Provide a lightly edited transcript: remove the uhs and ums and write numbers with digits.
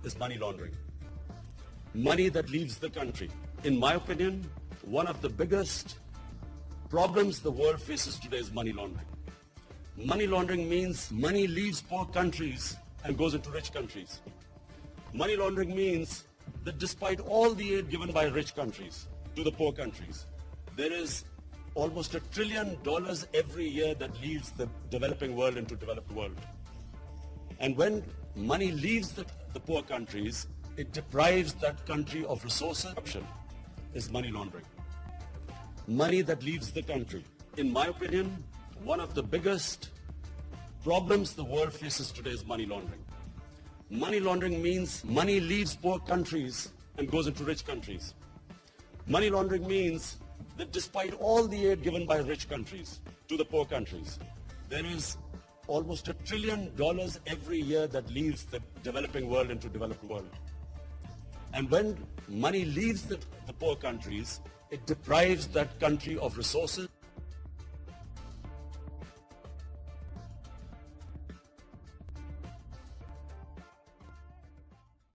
is money laundering. Money that leaves the country. In my opinion, one of the biggest problems the world faces today is money laundering. Money laundering means money leaves poor countries and goes into rich countries. Money laundering means that despite all the aid given by rich countries to the poor countries, there is almost $1 trillion every year that leaves the developing world into developed world. And when money leaves the poor countries, it deprives that country of resources. Corruption is money laundering. Money that leaves the country. In my opinion, one of the biggest problems the world faces today is money laundering. Money laundering means money leaves poor countries and goes into rich countries. Money laundering means that despite all the aid given by rich countries to the poor countries, there is almost $1 trillion every year that leaves the developing world into developed world. And when money leaves the poor countries, it deprives that country of resources.